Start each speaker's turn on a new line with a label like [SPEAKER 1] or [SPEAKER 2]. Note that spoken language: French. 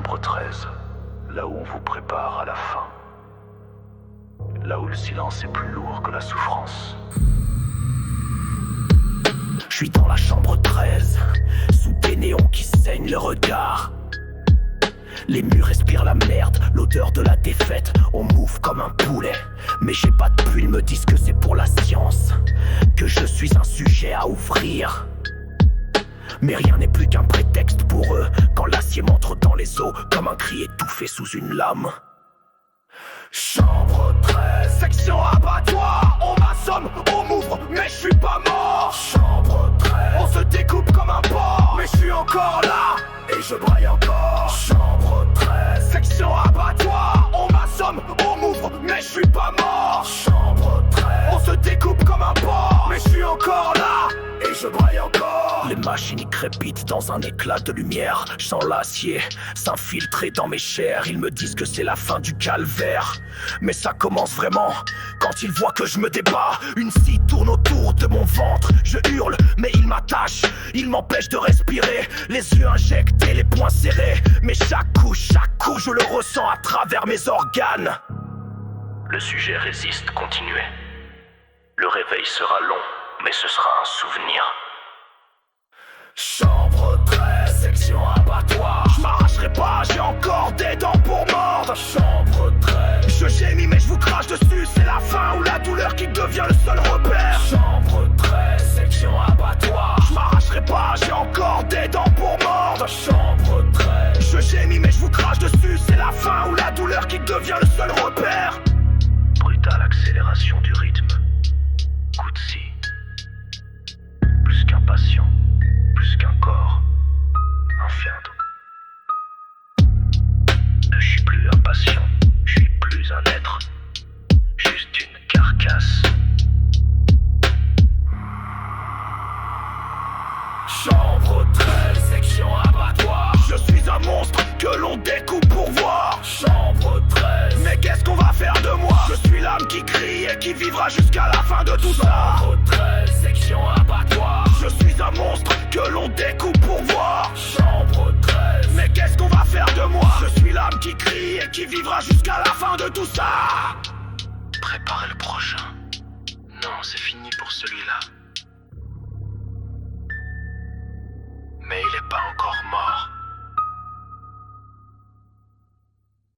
[SPEAKER 1] chambre 13, là où on vous prépare à la fin. Là où le silence est plus lourd que la souffrance.
[SPEAKER 2] Je suis dans la chambre 13, sous des néons qui saignent le regard. Les murs respirent la merde, l'odeur de la défaite. On mouffe comme un poulet, mais j'ai pas de bulle. Ils me disent que c'est pour la science, que je suis un sujet à ouvrir. Mais rien n'est plus qu'un prétexte pour eux, quand l'acier m'entre dans les os comme un cri étouffé sous une lame. Chambre 13, section abattoir. On m'assomme, on m'ouvre, mais je suis pas mort. Chambre 13, on se découpe comme un porc, mais je suis encore là, et je braille encore. Chambre 13, section abattoir. On m'assomme, on m'ouvre, mais je suis pas mort. Chambre 13, on se découpe comme un porc, mais je suis encore là, et je braille encore. Les machines y crépitent dans un éclat de lumière. Je sens l'acier s'infiltrer dans mes chairs. Ils me disent que c'est la fin du calvaire, mais ça commence vraiment quand ils voient que je me débat. Une scie tourne autour de mon ventre. Je hurle, mais ils m'attachent, ils m'empêchent de respirer. Les yeux injectés, les poings serrés. Mais chaque coup, je le ressens à travers mes organes.
[SPEAKER 1] Le sujet résiste, continuez. Le réveil sera long, mais ce sera un souvenir.
[SPEAKER 2] Chambre 13, section abattoir. Je m'arracherai pas, j'ai encore des dents pour mordre. Chambre 13, je gémis mais je vous crache dessus. C'est la faim ou la douleur qui devient le seul repère. Chambre 13, section abattoir. Je m'arracherai pas, j'ai encore des dents pour mordre. Chambre 13, je gémis mais je vous crache dessus. C'est la faim ou la douleur qui devient le seul repère.
[SPEAKER 1] Brutale accélération du rythme. Coup de scie. Plus qu'un patient, plus qu'un corps, un fiendre. Je suis plus un patient, je suis plus un être, juste une carcasse.
[SPEAKER 2] Chambre 13, section abattoir. Je suis un monstre que l'on découpe pour voir. Chambre 13, mais qu'est-ce qu'on va faire de moi? Je suis l'âme qui crie et qui vivra jusqu'à la fin de tout ça. Chambre 13, section abattoir. Je suis un monstre que l'on découpe pour voir. Chambre 13, mais qu'est-ce qu'on va faire de moi? Je suis l'âme qui crie et qui vivra jusqu'à la fin de tout ça.
[SPEAKER 1] Préparez le prochain. Non, c'est fini pour celui-là. Mais il est pas encore